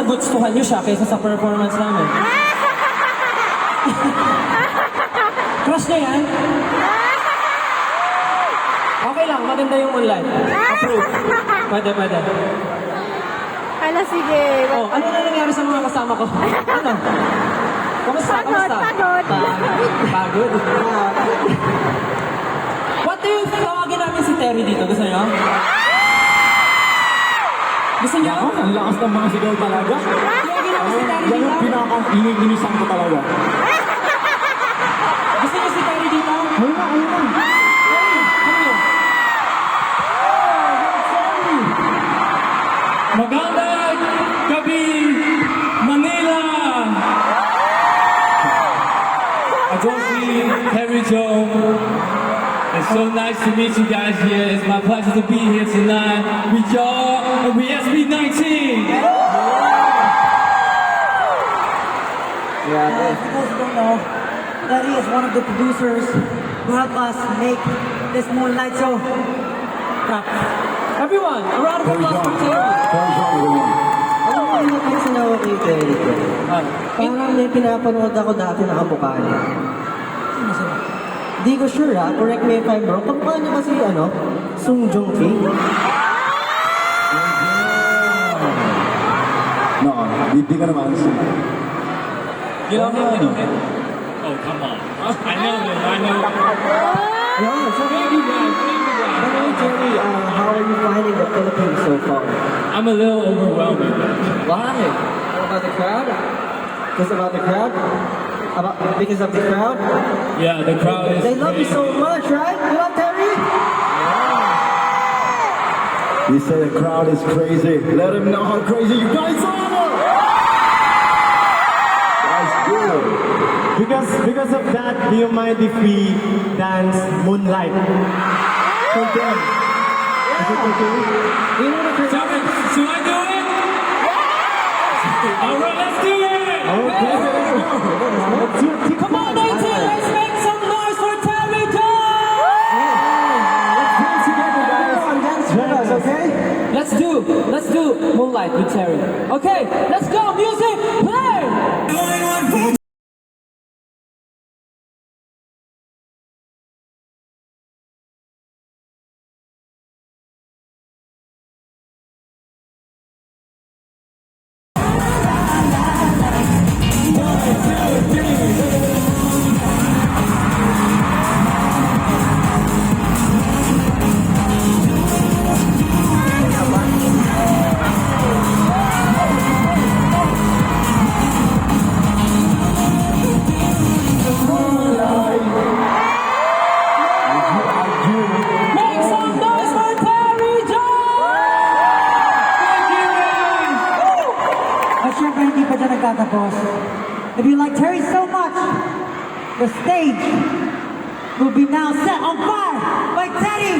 nagustuhan nyo siya kaysa sa performance namin. Crush niya yan? Okay lang, maganda yung Moonlight. Approve. Pwede, pwede. Hala, sige. Oh, ano na nangyari sa mga kasama ko? Ano? Kamusta? Kamusta? Pagod. Pagod. What do you tawagin namin si Terry dito? Gusto niyo? Gusto niyo? Ako, ang lakas ng mga sigaw talaga. Tawagin namin si Terry Yan yung dito? pinaka-ininisan ko talaga. Gusto niyo si Terry dito? Ayun na, ayun na. Terry, ano yun? Magandang gabi, Manila! Adobe, Terry Joe. It's so nice to meet you guys here. It's my pleasure to be here tonight with y'all and with SB19. Yeah, if you guys don't know, Terry is one of the producers who helped us make this Moonlight show. Everyone, a round of applause for Terry. Alam mo, yung napansin ako kay Terry ko. Parang may pinapanood ako dati na kamukha niya. Di ko sure ha, correct me if I'm wrong. Kamukha niya kasi ano, Sung Joong Ki. No, hindi ka naman. You know him? You know him? Oh, come on. I know him, I know him. Yeah, so Thank you guys, thank you guys. by the way, Terry, how are you finding the Philippines so far? I'm a little overwhelmed with that. Why? What about the crowd? Because about the crowd? Because of the crowd? Yeah, the crowd is They love you so much, right? You love Terry? You say the crowd is crazy. Let them know how crazy you guys are. That's good. Because of that, do you mind if we dance Moonlight? For them. Is it okay? You know the Should I do it? All right, let's do it! Come on, 19, let's make some noise for Terry Joe! dance with us, okay? Let's do Moonlight with Terry. Okay, let's go, music, play! Make some noise for Terry Joe! At syempre, hindi pa dyan nagtatapos. If you like Terry so much, the stage will be now set on fire by Teddy